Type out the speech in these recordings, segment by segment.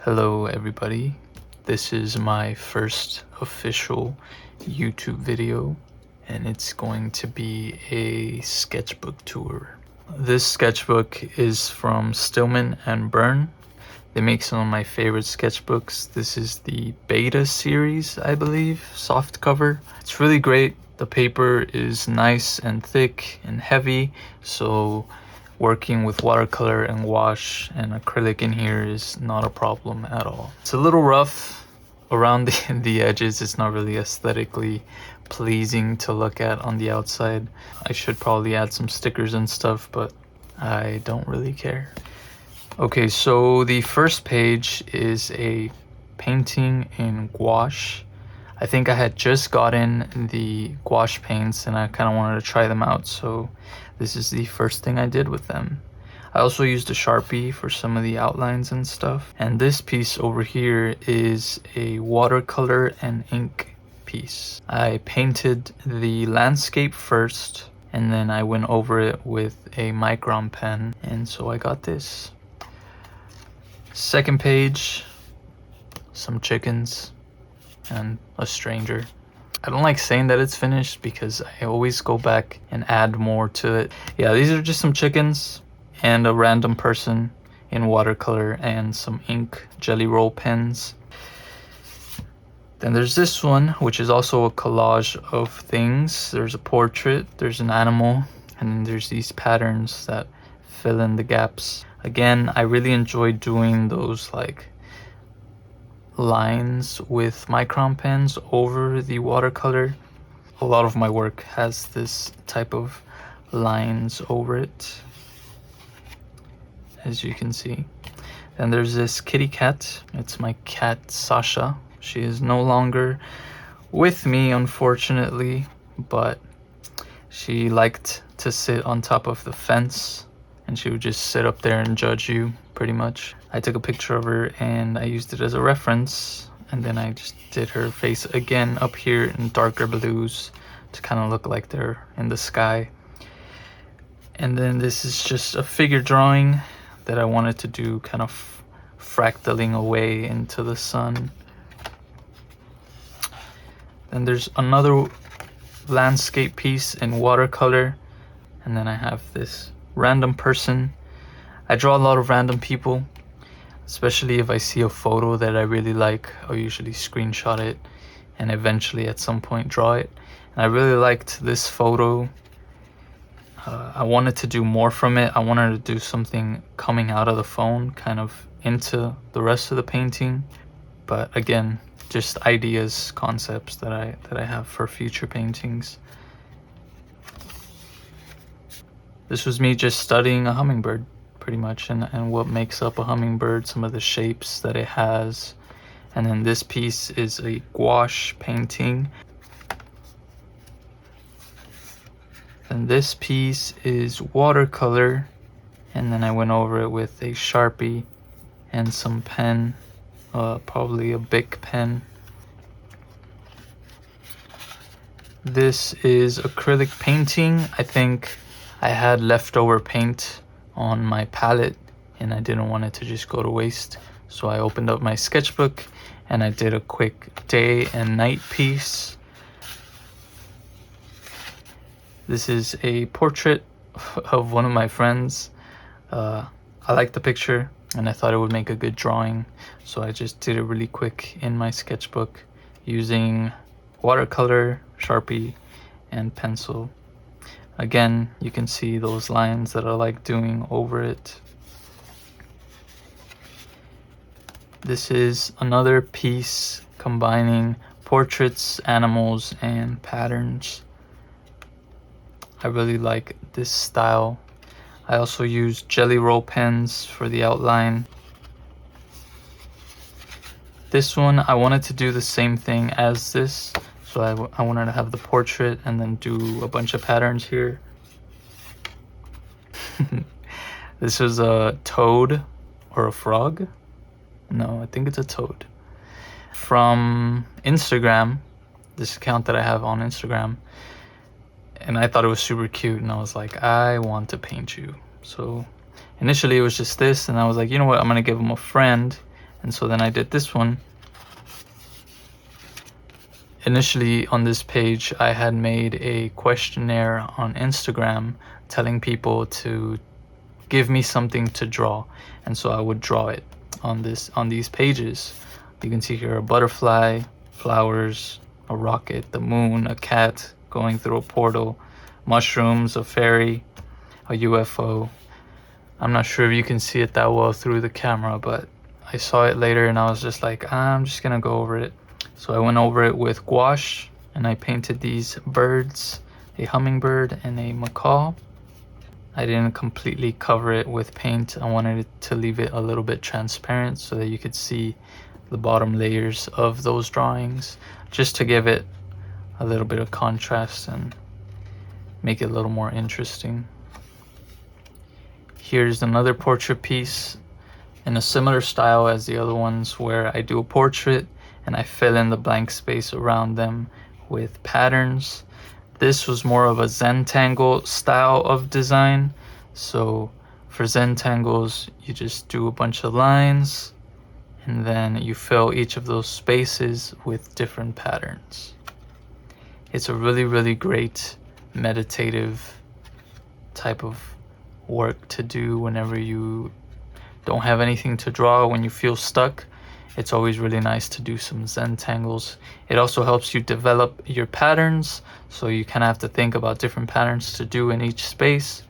Hello everybody, this is my first official YouTube video and it's going to be a sketchbook tour. This sketchbook is from Stillman and Byrne. They make some of my favorite sketchbooks. This is the beta series, I believe, soft cover. It's really great. The paper is nice and thick and heavy, so working with watercolor and wash and acrylic in here is not a problem at all. It's a little rough around the edges. It's not really aesthetically pleasing to look at on the outside. I should probably add some stickers and stuff, but I don't really care. Okay, so the first page is a painting in gouache. I think I had just gotten the gouache paints and I kind of wanted to try them out, so this is the first thing I did with them. I also used a Sharpie for some of the outlines and stuff. And this piece over here is a watercolor and ink piece. I painted the landscape first and then I went over it with a micron pen, and so I got this. Second page, some chickens and a stranger. I don't like saying that it's finished because I always go back and add more to it. Yeah, these are just some chickens and a random person in watercolor and some ink jelly roll pens. Then there's this one, which is also a collage of things. There's a portrait, there's an animal, and then there's these patterns that fill in the gaps. Again, I really enjoy doing those like lines with micron pens over the watercolor. A lot of my work has this type of lines over it, as you can see. Then there's this kitty cat. It's my cat Sasha. She is no longer with me, unfortunately, but she liked to sit on top of the fence and she would just sit up there and judge you, pretty much. I took a picture of her and I used it as a reference, and then I just did her face again up here in darker blues to kind of look like they're in the sky. And then this is just a figure drawing that I wanted to do, kind of fractaling away into the sun. Then there's another landscape piece in watercolor, and then I have this random person. I draw a lot of random people, especially if I see a photo that I really like. I'll usually screenshot it and eventually at some point draw it. And I really liked this photo. I wanted to do more from it. I wanted to do something coming out of the phone, kind of into the rest of the painting. But again, just ideas, concepts that I have for future paintings. This was me just studying a hummingbird, pretty much, and what makes up a hummingbird, some of the shapes that it has. And then this piece is a gouache painting. And this piece is watercolor, and then I went over it with a Sharpie and some pen, probably a Bic pen. This is acrylic painting. I think I had leftover paint on my palette and I didn't want it to just go to waste, so I opened up my sketchbook and I did a quick day and night piece. This is a portrait of one of my friends. I liked the picture and I thought it would make a good drawing, so I just did it really quick in my sketchbook using watercolor, Sharpie, and pencil. Again, you can see those lines that I like doing over it. This is another piece combining portraits, animals, and patterns. I really like this style. I also use jelly roll pens for the outline. This one, I wanted to do the same thing as this. So I wanted to have the portrait and then do a bunch of patterns here. This was a toad or a frog. No, I think it's a toad. From Instagram, this account that I have on Instagram. And I thought it was super cute and I was like, I want to paint you. So initially it was just this, and I was like, you know what, I'm gonna give him a friend And so then I did this one. Initially on this page, I had made a questionnaire on Instagram telling people to give me something to draw, and so I would draw it on these pages. You can see here a butterfly, flowers, a rocket, the moon, a cat going through a portal, mushrooms, a fairy, a UFO. I'm not sure if you can see it that well through the camera, but I saw it later and I was just like, I'm just gonna go over it. So I went over it with gouache and I painted these birds, a hummingbird and a macaw. I didn't completely cover it with paint. I wanted it to leave it a little bit transparent so that you could see the bottom layers of those drawings, just to give it a little bit of contrast and make it a little more interesting. Here's another portrait piece in a similar style as the other ones, where I do a portrait and I fill in the blank space around them with patterns. This was more of a Zentangle style of design. So for Zentangles, you just do a bunch of lines and then you fill each of those spaces with different patterns. It's a really, really great meditative type of work to do whenever you don't have anything to draw, when you feel stuck. It's always really nice to do some Zentangles. It also helps you develop your patterns, so you kind of have to think about different patterns to do in each space,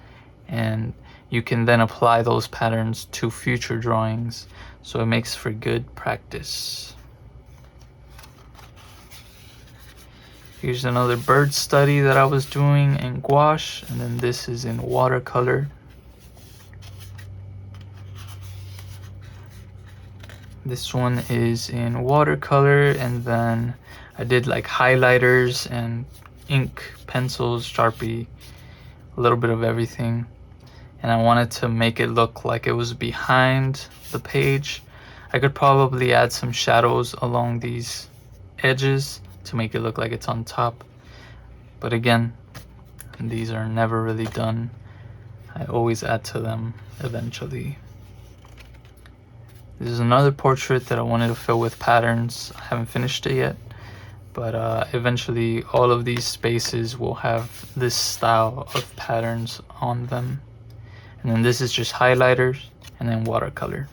and you can then apply those patterns to future drawings, so it makes for good practice. Here's another bird study that I was doing in gouache, and then this is in watercolor. This one is in watercolor, and then I did like highlighters and ink, pencils, Sharpie, a little bit of everything. And I wanted to make it look like it was behind the page. I could probably add some shadows along these edges to make it look like it's on top. But again, these are never really done. I always add to them eventually. This is another portrait that I wanted to fill with patterns. I haven't finished it yet, but eventually all of these spaces will have this style of patterns on them. And then this is just highlighters and then watercolor.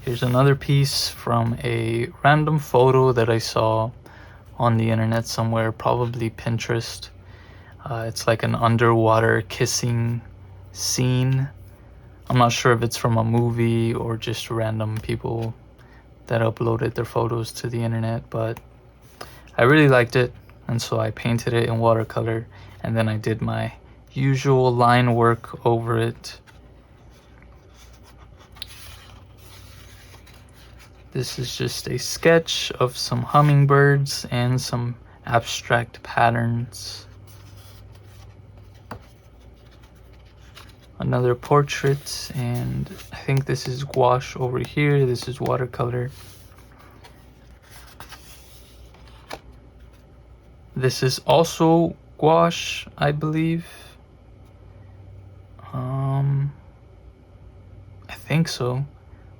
Here's another piece from a random photo that I saw on the internet somewhere, probably Pinterest. It's like an underwater kissing scene. I'm not sure if it's from a movie or just random people that uploaded their photos to the internet, but I really liked it, and so I painted it in watercolor, and then I did my usual line work over it. This is just a sketch of some hummingbirds and some abstract patterns. Another portrait, and I think this is gouache over here. This is watercolor. This is also gouache, I believe. I think so.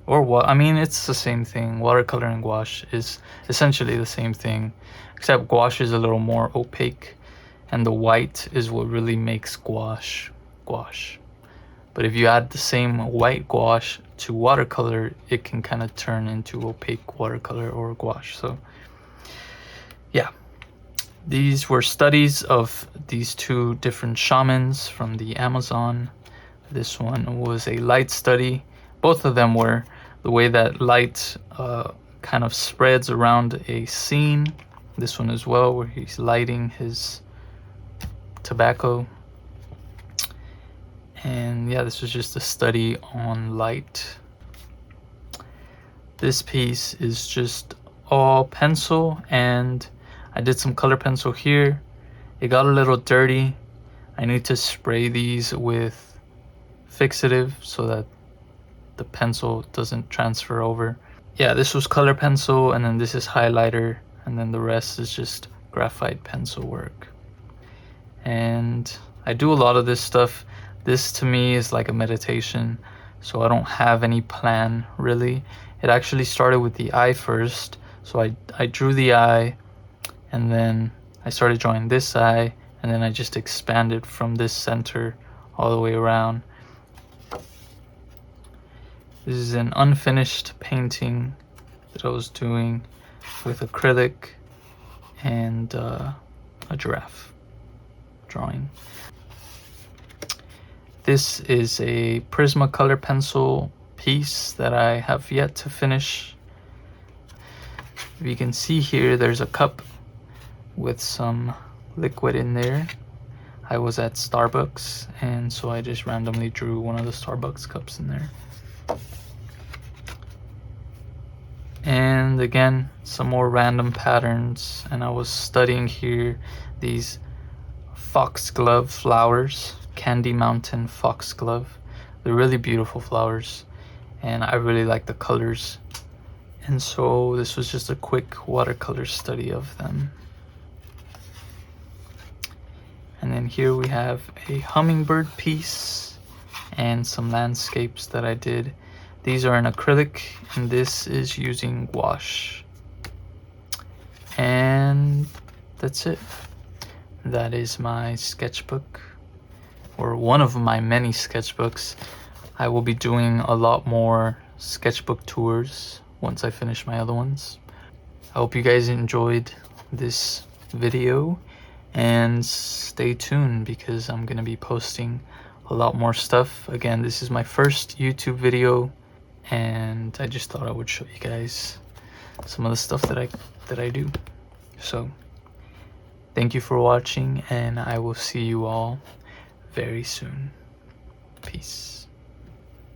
Or what? I mean, it's the same thing. Watercolor and gouache is essentially the same thing, except gouache is a little more opaque, and the white is what really makes gouache gouache. But if you add the same white gouache to watercolor, it can kind of turn into opaque watercolor or gouache. So yeah, these were studies of these two different shamans from the Amazon. This one was a light study. Both of them were. The way that light kind of spreads around a scene. This one as well, where he's lighting his tobacco. And yeah, this was just a study on light. This piece is just all pencil, and I did some color pencil here. It got a little dirty. I need to spray these with fixative so that the pencil doesn't transfer over. Yeah, this was color pencil, and then this is highlighter, and then the rest is just graphite pencil work. And I do a lot of this stuff. This to me is like a meditation. so I don't have any plan really. It actually started with the eye first, so I drew the eye, and then I started drawing this eye, and then I just expanded from this center all the way around. This is an unfinished painting that I was doing with acrylic and a giraffe drawing. This is a Prismacolor pencil piece that I have yet to finish. If you can see here, there's a cup with some liquid in there. I was at Starbucks, and so I just randomly drew one of the Starbucks cups in there. And again, some more random patterns, and I was studying here these foxglove flowers, Candy Mountain foxglove. They're really beautiful flowers, and I really like the colors, and so this was just a quick watercolor study of them. And then here we have a hummingbird piece and some landscapes that I did. These are in acrylic, and this is using gouache. And that's it. That is my sketchbook, or one of my many sketchbooks. I will be doing a lot more sketchbook tours once I finish my other ones. I hope you guys enjoyed this video, and stay tuned because I'm gonna be posting a lot more stuff. Again, this is my first YouTube video, and I just thought I would show you guys some of the stuff that I do. So thank you for watching, and I will see you all very soon. Peace.